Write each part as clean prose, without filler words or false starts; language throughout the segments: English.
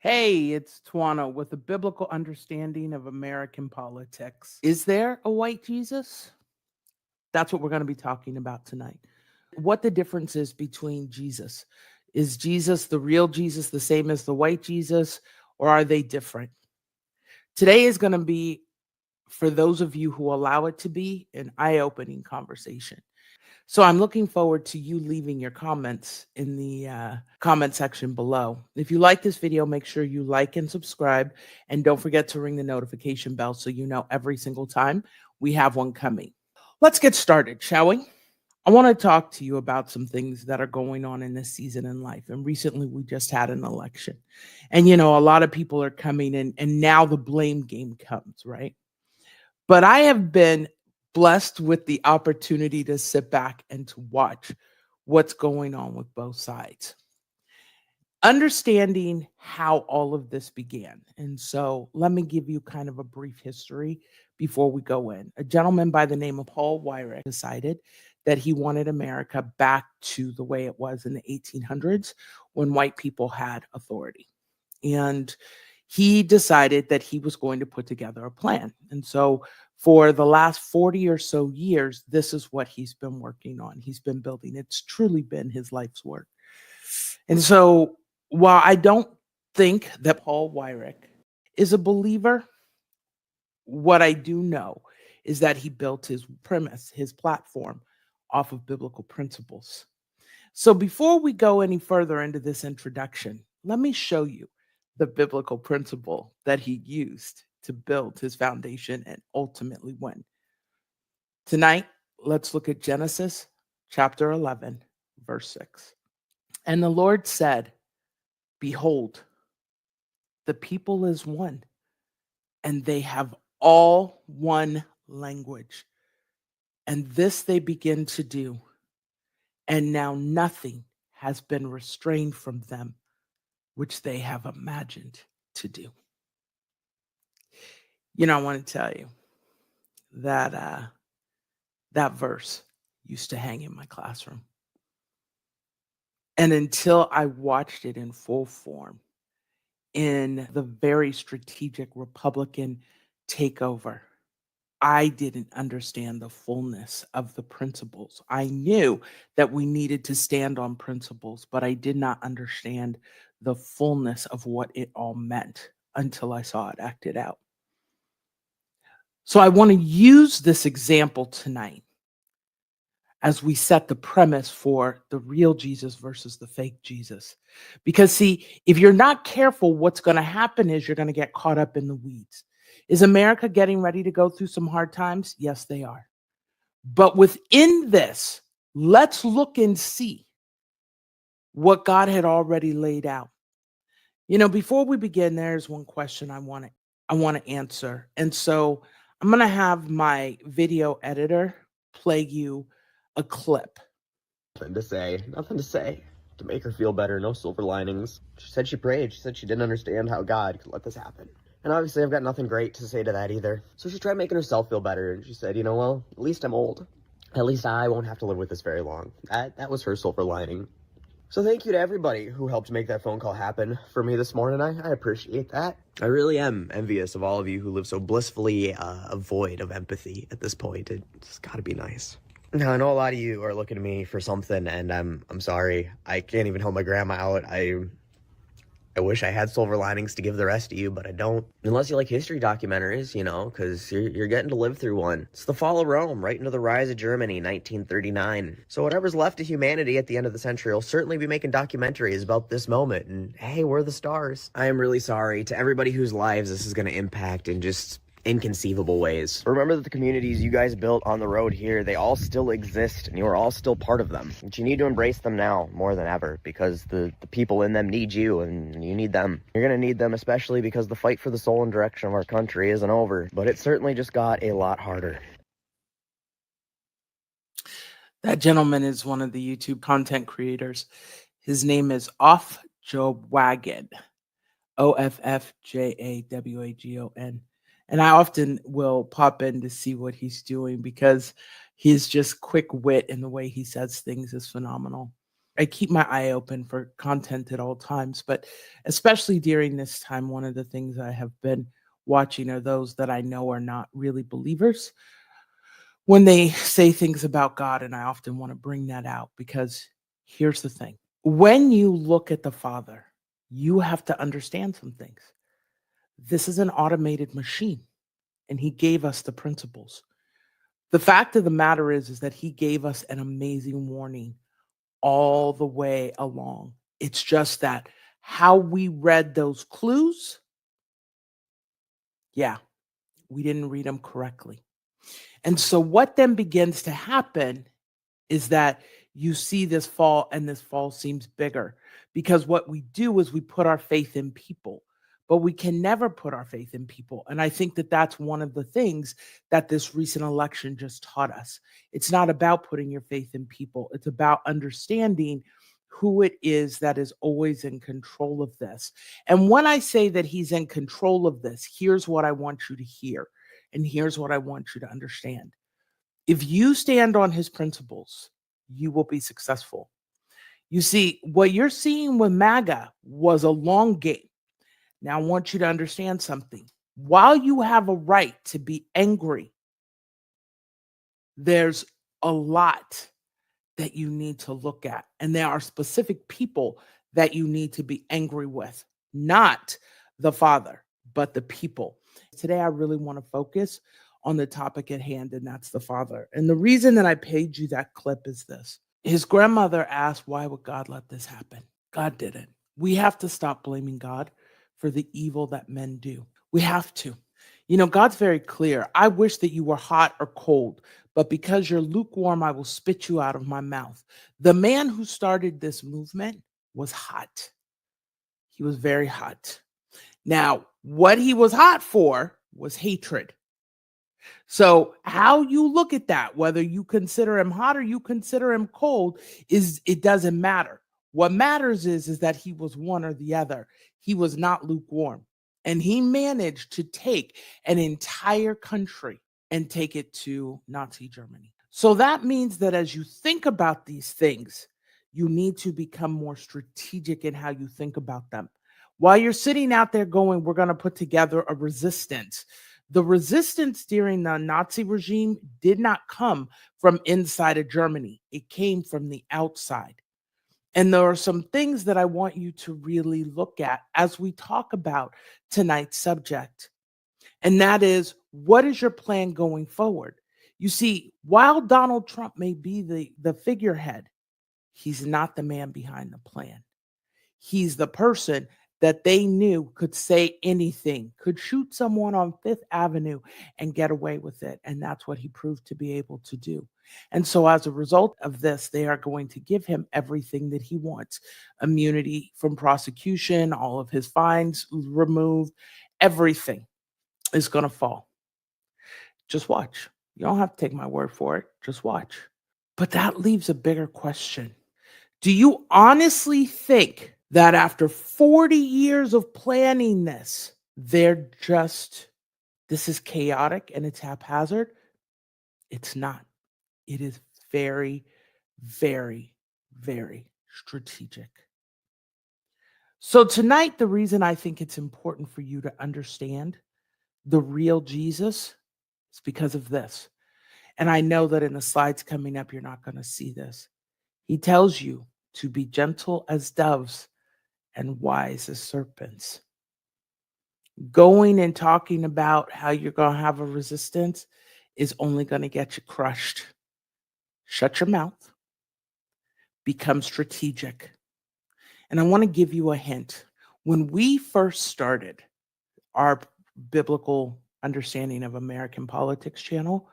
Hey, it's Toina with a biblical understanding of American politics. Is there a white Jesus? That's what we're going to be talking about tonight. What the difference is between Jesus. Is Jesus the real Jesus the same as the white Jesus, or are they different? Today is going to be, for those of you who allow it to be, an eye opening conversation. So I'm looking forward to you leaving your comments in the comment section below. If you like this video, make sure you like and subscribe, and don't forget to ring the notification bell so you know every single time we have one coming. Let's get started, shall we? I want to talk to you about some things that are going on in this season in life. And recently we just had an election. And a lot of people are coming in, and now the blame game comes, right? But I have been blessed with the opportunity to sit back and to watch what's going on with both sides. Understanding how all of this began. And so let me give you kind of a brief history before we go in. A gentleman by the name of Paul Weyrich decided that he wanted America back to the way it was in the 1800s when white people had authority. And he decided that he was going to put together a plan. And so for the last 40 or so years, this is what he's been working on. He's been building. It's truly been his life's work. And so while I don't think that Paul Weyrich is a believer, what I do know is that he built his premise, his platform, off of biblical principles. So before we go any further into this introduction, let me show you the biblical principle that he used to build his foundation and ultimately win. Tonight, let's look at Genesis chapter 11, verse 6. And the Lord said, "Behold, the people is one, and they have all one language. And this they begin to do. And now nothing has been restrained from them, which they have imagined to do." I want to tell you that that verse used to hang in my classroom. And until I watched it in full form in the very strategic Republican takeover, I didn't understand the fullness of the principles. I knew that we needed to stand on principles, but I did not understand the fullness of what it all meant until I saw it acted out. So I want to use this example tonight as we set the premise for the real Jesus versus the fake Jesus. Because see, if you're not careful, what's going to happen is you're going to get caught up in the weeds. Is America getting ready to go through some hard times? Yes, they are. But within this, let's look and see what God had already laid out. Before we begin, there's one question I want to answer. And so I'm going to have my video editor play you a clip. Nothing to say. Nothing to say. To make her feel better, no silver linings. She said she prayed. She said she didn't understand how God could let this happen. And obviously I've got nothing great to say to that either. So she tried making herself feel better, and she said, well, at least I'm old. At least I won't have to live with this very long. That was her silver lining. So thank you to everybody who helped make that phone call happen for me this morning. I appreciate that. I really am envious of all of you who live so blissfully void of empathy at this point. It's gotta be nice. Now, I know a lot of you are looking to me for something, and I'm sorry. I can't even help my grandma out. I wish I had silver linings to give the rest of you, but I don't. Unless you like history documentaries, because you're getting to live through one. It's the fall of Rome, right into the rise of Germany, 1939. So whatever's left of humanity at the end of the century will certainly be making documentaries about this moment, and hey, we're the stars. I am really sorry to everybody whose lives this is going to impact in just inconceivable ways. Remember that the communities you guys built on the road here, they all still exist, and you are all still part of them. But you need to embrace them now more than ever, because the people in them need you, and you need them. You're gonna need them, especially because the fight for the soul and direction of our country isn't over, but it certainly just got a lot harder. That gentleman is one of the YouTube content creators. His name is Off Job Wagon, OFFJAWAGON. And I often will pop in to see what he's doing because his just quick wit and the way he says things is phenomenal. I keep my eye open for content at all times, but especially during this time, one of the things I have been watching are those that I know are not really believers when they say things about God. And I often want to bring that out because here's the thing: when you look at the Father, you have to understand some things. This is an automated machine, and He gave us the principles. The fact of the matter is that He gave us an amazing warning all the way along. It's just that how we read those clues, yeah, we didn't read them correctly. And so what then begins to happen is that you see this fall, and this fall seems bigger because what we do is we put our faith in people, but we can never put our faith in people. And I think that that's one of the things that this recent election just taught us. It's not about putting your faith in people, it's about understanding who it is that is always in control of this. And when I say that He's in control of this, here's what I want you to hear, and here's what I want you to understand. If you stand on His principles, you will be successful. You see, what you're seeing with MAGA was a long game. Now, I want you to understand something. While you have a right to be angry, there's a lot that you need to look at. And there are specific people that you need to be angry with, not the Father, but the people. Today, I really want to focus on the topic at hand, and that's the Father. And the reason that I paid you that clip is this. His grandmother asked, why would God let this happen? God didn't. We have to stop blaming God for the evil that men do. We have to. You know, God's very clear. I wish that you were hot or cold, but because you're lukewarm, I will spit you out of my mouth. The man who started this movement was hot. He was very hot. Now, what he was hot for was hatred. So how you look at that, whether you consider him hot or you consider him cold, it doesn't matter. What matters is that he was one or the other. He was not lukewarm. And he managed to take an entire country and take it to Nazi Germany. So that means that as you think about these things, you need to become more strategic in how you think about them. While you're sitting out there going, we're going to put together a resistance. The resistance during the Nazi regime did not come from inside of Germany. It came from the outside. And there are some things that I want you to really look at as we talk about tonight's subject. And that is, what is your plan going forward? You see, while Donald Trump may be the figurehead, he's not the man behind the plan. He's the person that they knew could say anything, could shoot someone on Fifth Avenue and get away with it. And that's what he proved to be able to do. And so as a result of this, they are going to give him everything that he wants: immunity from prosecution, all of his fines removed, everything is going to fall. Just watch. You don't have to take my word for it. Just watch. But that leaves a bigger question. Do you honestly think that after 40 years of planning this, this is chaotic and it's haphazard? It's not. It is very, very, very strategic. So tonight, the reason I think it's important for you to understand the real Jesus is because of this. And I know that in the slides coming up, you're not going to see this. He tells you to be gentle as doves and wise as serpents. Going and talking about how you're going to have a resistance is only going to get you crushed. Shut your mouth. Become strategic. And I want to give you a hint. When we first started our biblical understanding of American politics channel,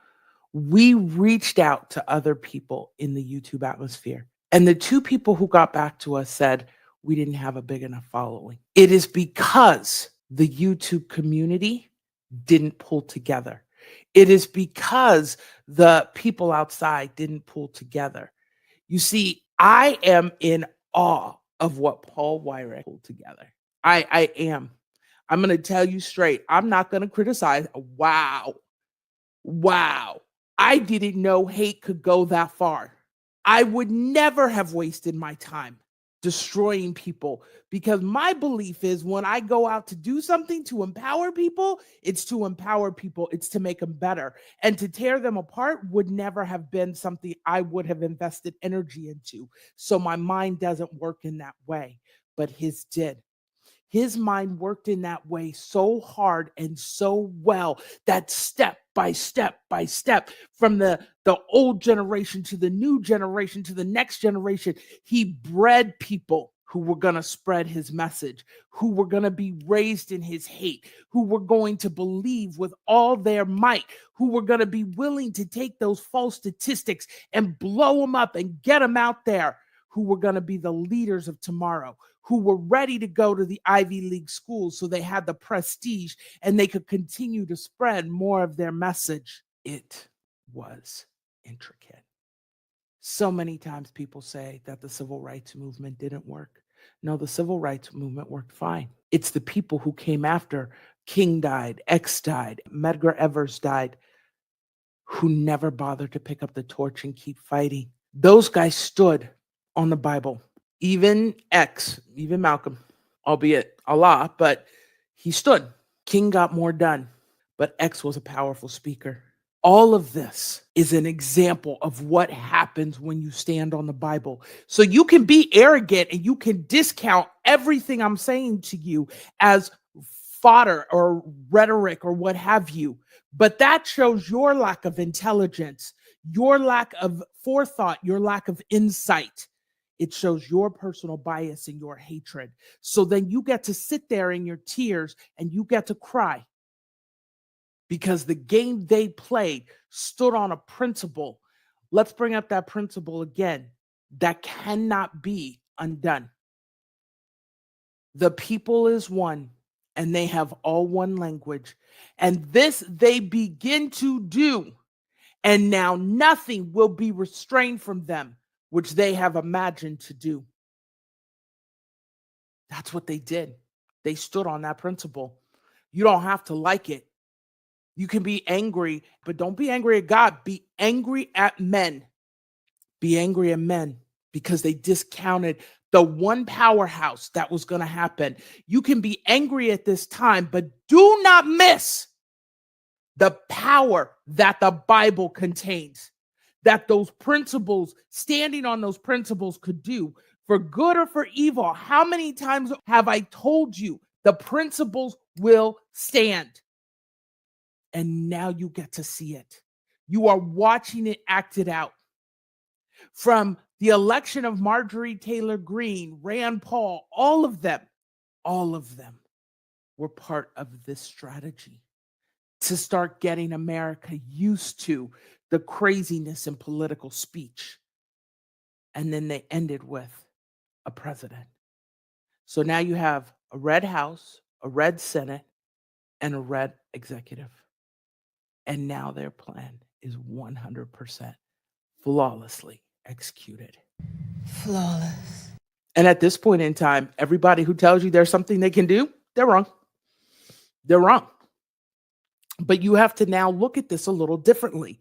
we reached out to other people in the YouTube atmosphere. And the two people who got back to us said we didn't have a big enough following. It is because the YouTube community didn't pull together. It is because the people outside didn't pull together. You see, I am in awe of what Paul Weyrich pulled together. I am. I'm going to tell you straight. I'm not going to criticize. Wow. I didn't know hate could go that far. I would never have wasted my time destroying people, because my belief is when I go out to do something to empower people, it's to empower people, it's to make them better. And to tear them apart would never have been something I would have invested energy into. So my mind doesn't work in that way, but his did. His mind worked in that way so hard and so well that step by step by step, from the old generation to the new generation to the next generation, he bred people who were going to spread his message, who were going to be raised in his hate, who were going to believe with all their might, who were going to be willing to take those false statistics and blow them up and get them out there, who were going to be the leaders of tomorrow, who were ready to go to the Ivy League schools so they had the prestige and they could continue to spread more of their message. It was intricate. So many times people say that the civil rights movement didn't work. No, the civil rights movement worked fine. It's the people who came after. King died, X died, Medgar Evers died, who never bothered to pick up the torch and keep fighting. Those guys stood on the Bible. Even X, even Malcolm, albeit a lot, but he stood. King got more done, but X was a powerful speaker. All of this is an example of what happens when you stand on the Bible. So you can be arrogant and you can discount everything I'm saying to you as fodder or rhetoric or what have you. But that shows your lack of intelligence, your lack of forethought, your lack of insight. It shows your personal bias and your hatred. So then you get to sit there in your tears and you get to cry, because the game they played stood on a principle. Let's bring up that principle again. That cannot be undone. The people is one, and they have all one language. And this they begin to do. And now nothing will be restrained from them, which they have imagined to do. That's what they did. They stood on that principle. You don't have to like it. You can be angry, but don't be angry at God. Be angry at men. Be angry at men because they discounted the one powerhouse that was going to happen. You can be angry at this time, but do not miss the power that the Bible contains, that those principles, standing on those principles, could do for good or for evil. How many times have I told you the principles will stand? And now you get to see it. You are watching it acted out. From the election of Marjorie Taylor Greene, Rand Paul, all of them were part of this strategy to start getting America used to the craziness in political speech. And then they ended with a president. So now you have a red House, a red Senate, and a red executive. And now their plan is 100% flawlessly executed. Flawless. And at this point in time, everybody who tells you there's something they can do, they're wrong. They're wrong. But you have to now look at this a little differently.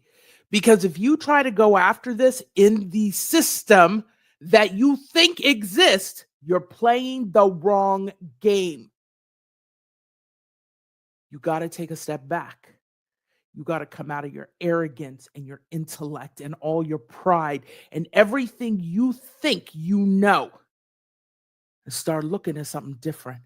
Because if you try to go after this in the system that you think exists, you're playing the wrong game. You got to take a step back. You got to come out of your arrogance and your intellect and all your pride and everything you think you know, and start looking at something different.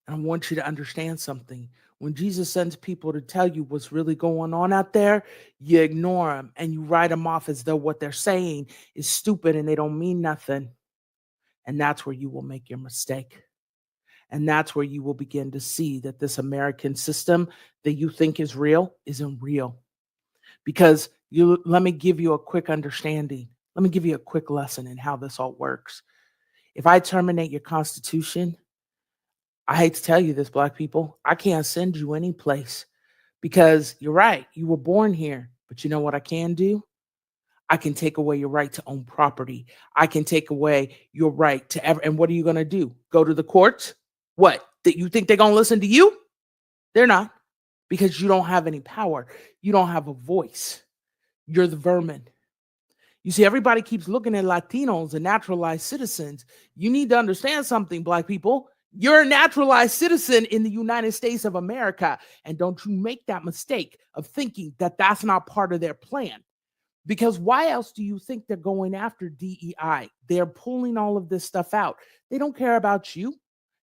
And I want you to understand something. When Jesus sends people to tell you what's really going on out there, you ignore them and you write them off as though what they're saying is stupid and they don't mean nothing. And that's where you will make your mistake. And that's where you will begin to see that this American system that you think is real isn't real. Because let me give you a quick understanding. Let me give you a quick lesson in how this all works. If I terminate your Constitution, I hate to tell you this, Black people, I can't send you any place, because you're right. You were born here. But you know what I can do? I can take away your right to own property. I can take away your right to ever. And what are you going to do? Go to the courts? What? That you think they're going to listen to you? They're not, because you don't have any power. You don't have a voice. You're the vermin. You see, everybody keeps looking at Latinos and naturalized citizens. You need to understand something, Black people. You're a naturalized citizen in the United States of America. And don't you make that mistake of thinking that that's not part of their plan. Because why else do you think they're going after DEI? They're pulling all of this stuff out. They don't care about you.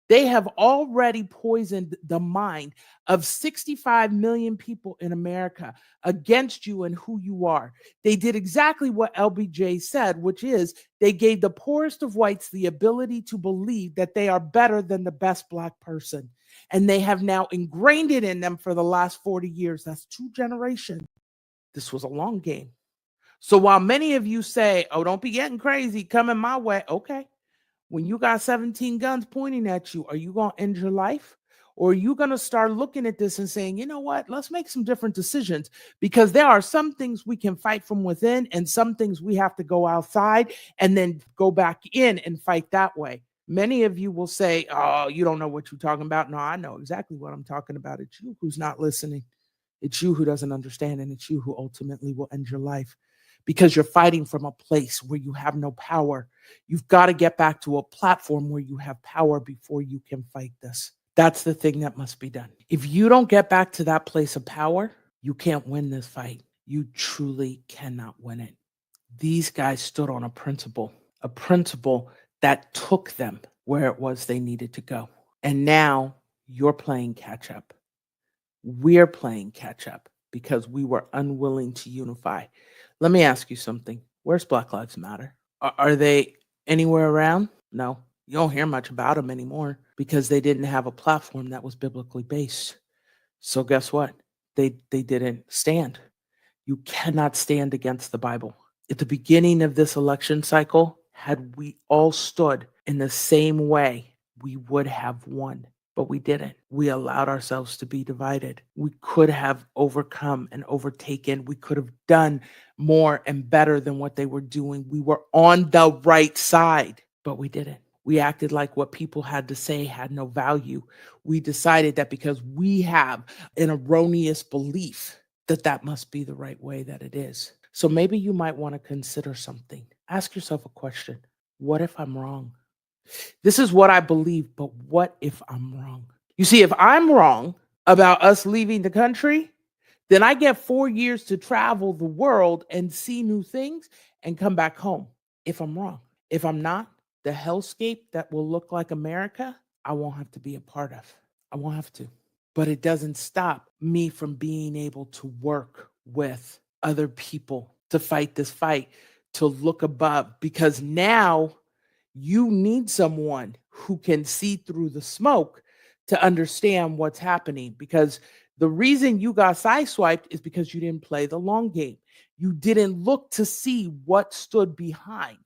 They have already poisoned the mind of 65 million people in America against you and who you are. They did exactly what LBJ said, which is they gave the poorest of whites the ability to believe that they are better than the best Black person. And they have now ingrained it in them for the last 40 years. That's 2 generations. This was a long game. So while many of you say, oh, don't be getting crazy, coming my way, okay. When you got 17 guns pointing at you, are you going to end your life? Or are you going to start looking at this and saying, you know what, let's make some different decisions? Because there are some things we can fight from within and some things we have to go outside and then go back in and fight that way. Many of you will say, oh, you don't know what you're talking about. No, I know exactly what I'm talking about. It's you who's not listening. It's you who doesn't understand, and it's you who ultimately will end your life. Because you're fighting from a place where you have no power. You've got to get back to a platform where you have power before you can fight this. That's the thing that must be done. If you don't get back to that place of power, you can't win this fight. You truly cannot win it. These guys stood on a principle that took them where it was they needed to go. And now you're playing catch up. We're playing catch up because we were unwilling to unify. Let me ask you something. Where's Black Lives Matter? Are they anywhere around? No. You don't hear much about them anymore because they didn't have a platform that was biblically based. So guess what? They didn't stand. You cannot stand against the Bible. At the beginning of this election cycle, had we all stood in the same way, we would have won. But we didn't. We allowed ourselves to be divided. We could have overcome and overtaken. We could have done more and better than what they were doing. We were on the right side, but we didn't. We acted like what people had to say had no value. We decided that because we have an erroneous belief that that must be the right way that it is. So maybe you might want to consider something. Ask yourself a question. What if I'm wrong? This is what I believe, but what if I'm wrong? You see, if I'm wrong about us leaving the country, then I get 4 years to travel the world and see new things and come back home. If I'm wrong. If I'm not, the hellscape that will look like America, I won't have to be a part of. I won't have to. But it doesn't stop me from being able to work with other people to fight this fight, to look above, because now you need someone who can see through the smoke to understand what's happening. Because the reason you got sideswiped is because you didn't play the long game. You didn't look to see what stood behind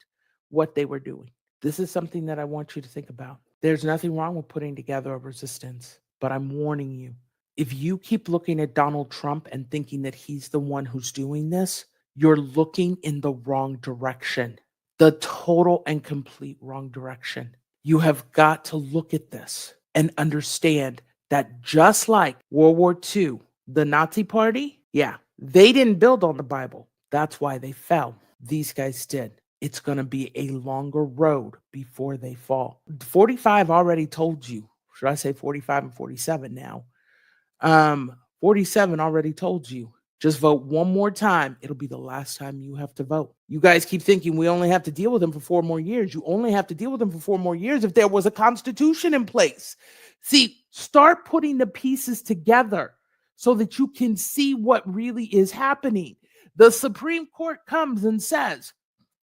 what they were doing. This is something that I want you to think about. There's nothing wrong with putting together a resistance, but I'm warning you. If you keep looking at Donald Trump and thinking that he's the one who's doing this, you're looking in the wrong direction. The total and complete wrong direction. You have got to look at this and understand that just like World War II, the Nazi Party, they didn't build on the Bible. That's why they fell. These guys did. It's going to be a longer road before they fall. 45 already told you. Should I say 45 and 47 now? 47 already told you. Just vote one more time. It'll be the last time you have to vote. You guys keep thinking we only have to deal with them for 4 more years. You only have to deal with them for 4 more years if there was a constitution in place. See, start putting the pieces together so that you can see what really is happening. The Supreme Court comes and says,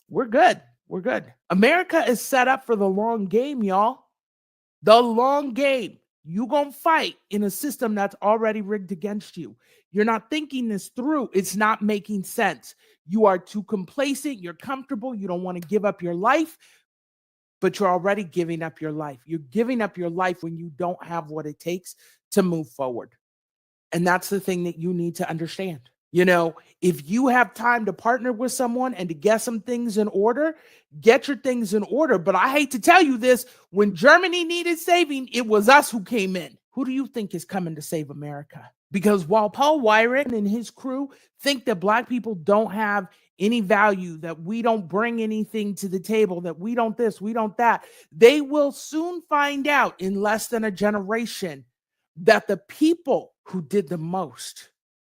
we're good. We're good. America is set up for the long game, y'all. The long game. You're going to fight in a system that's already rigged against you. You're not thinking this through. It's not making sense. You are too complacent. You're comfortable. You don't want to give up your life, but you're already giving up your life. You're giving up your life when you don't have what it takes to move forward. And that's the thing that you need to understand. You know, if you have time to partner with someone and to get some things in order, get your things in order. But I hate to tell you this, when Germany needed saving, it was us who came in. Who do you think is coming to save America? Because while Paul Weyrich and his crew think that Black people don't have any value, that we don't bring anything to the table, that we don't this, we don't that, they will soon find out in less than a generation that the people who did the most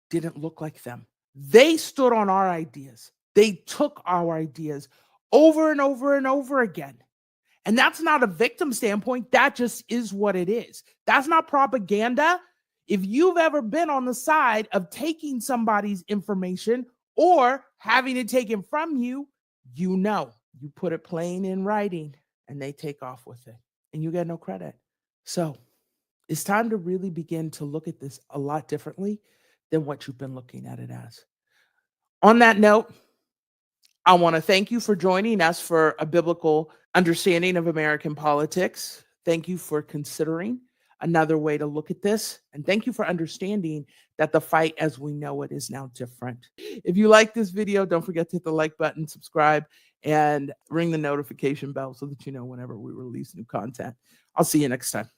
didn't look like them. They stood on our ideas. They took our ideas over and over and over again. And that's not a victim standpoint. That just is what it is. That's not propaganda. If you've ever been on the side of taking somebody's information or having it taken from you, you know, you put it plain in writing and they take off with it and you get no credit. So it's time to really begin to look at this a lot differently than what you've been looking at it as. On that note, I want to thank you for joining us for a biblical understanding of American politics. Thank you for considering another way to look at this. And thank you for understanding that the fight as we know it is now different. If you like this video, don't forget to hit the like button, subscribe, and ring the notification bell so that you know whenever we release new content. I'll see you next time.